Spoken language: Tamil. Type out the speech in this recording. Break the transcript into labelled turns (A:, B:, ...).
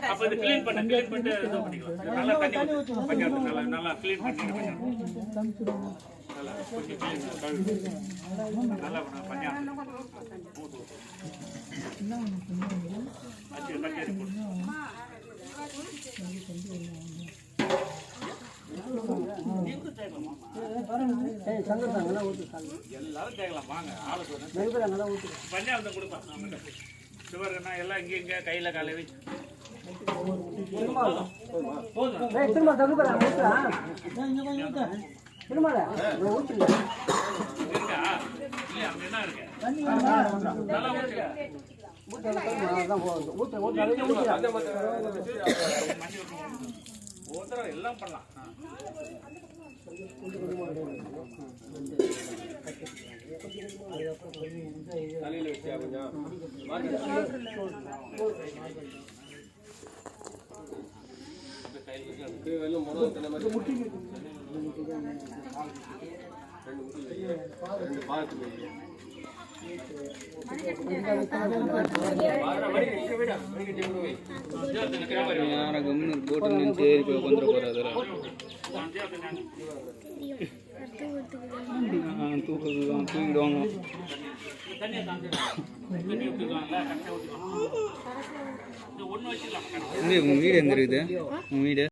A: அப்ப இது க்ளீன் பண்ணிட்டு இது பண்ணிக்கலாம். நல்லா தண்ணி ஊத்தி நல்லா க்ளீன் பண்ணிட்டு நல்லா கொஞ்சம் நல்லா பண்ணி எல்லாரும் கேட்கலாம் வாங்க ஆளுக்கு பஞ்சாயத்தை கொடுப்பேன். சுவர்னா எல்லாம் இங்கே இங்கே கையில் காலை வச்சு எல்லாம் பண்ணலாம். தலையில வச்சா கொஞ்சம்
B: போட்டு நின்று வந்துட போறாரு தூக்கிடுவாங்க. உங்க வீடு எங்க இருக்குது? உங்க வீடு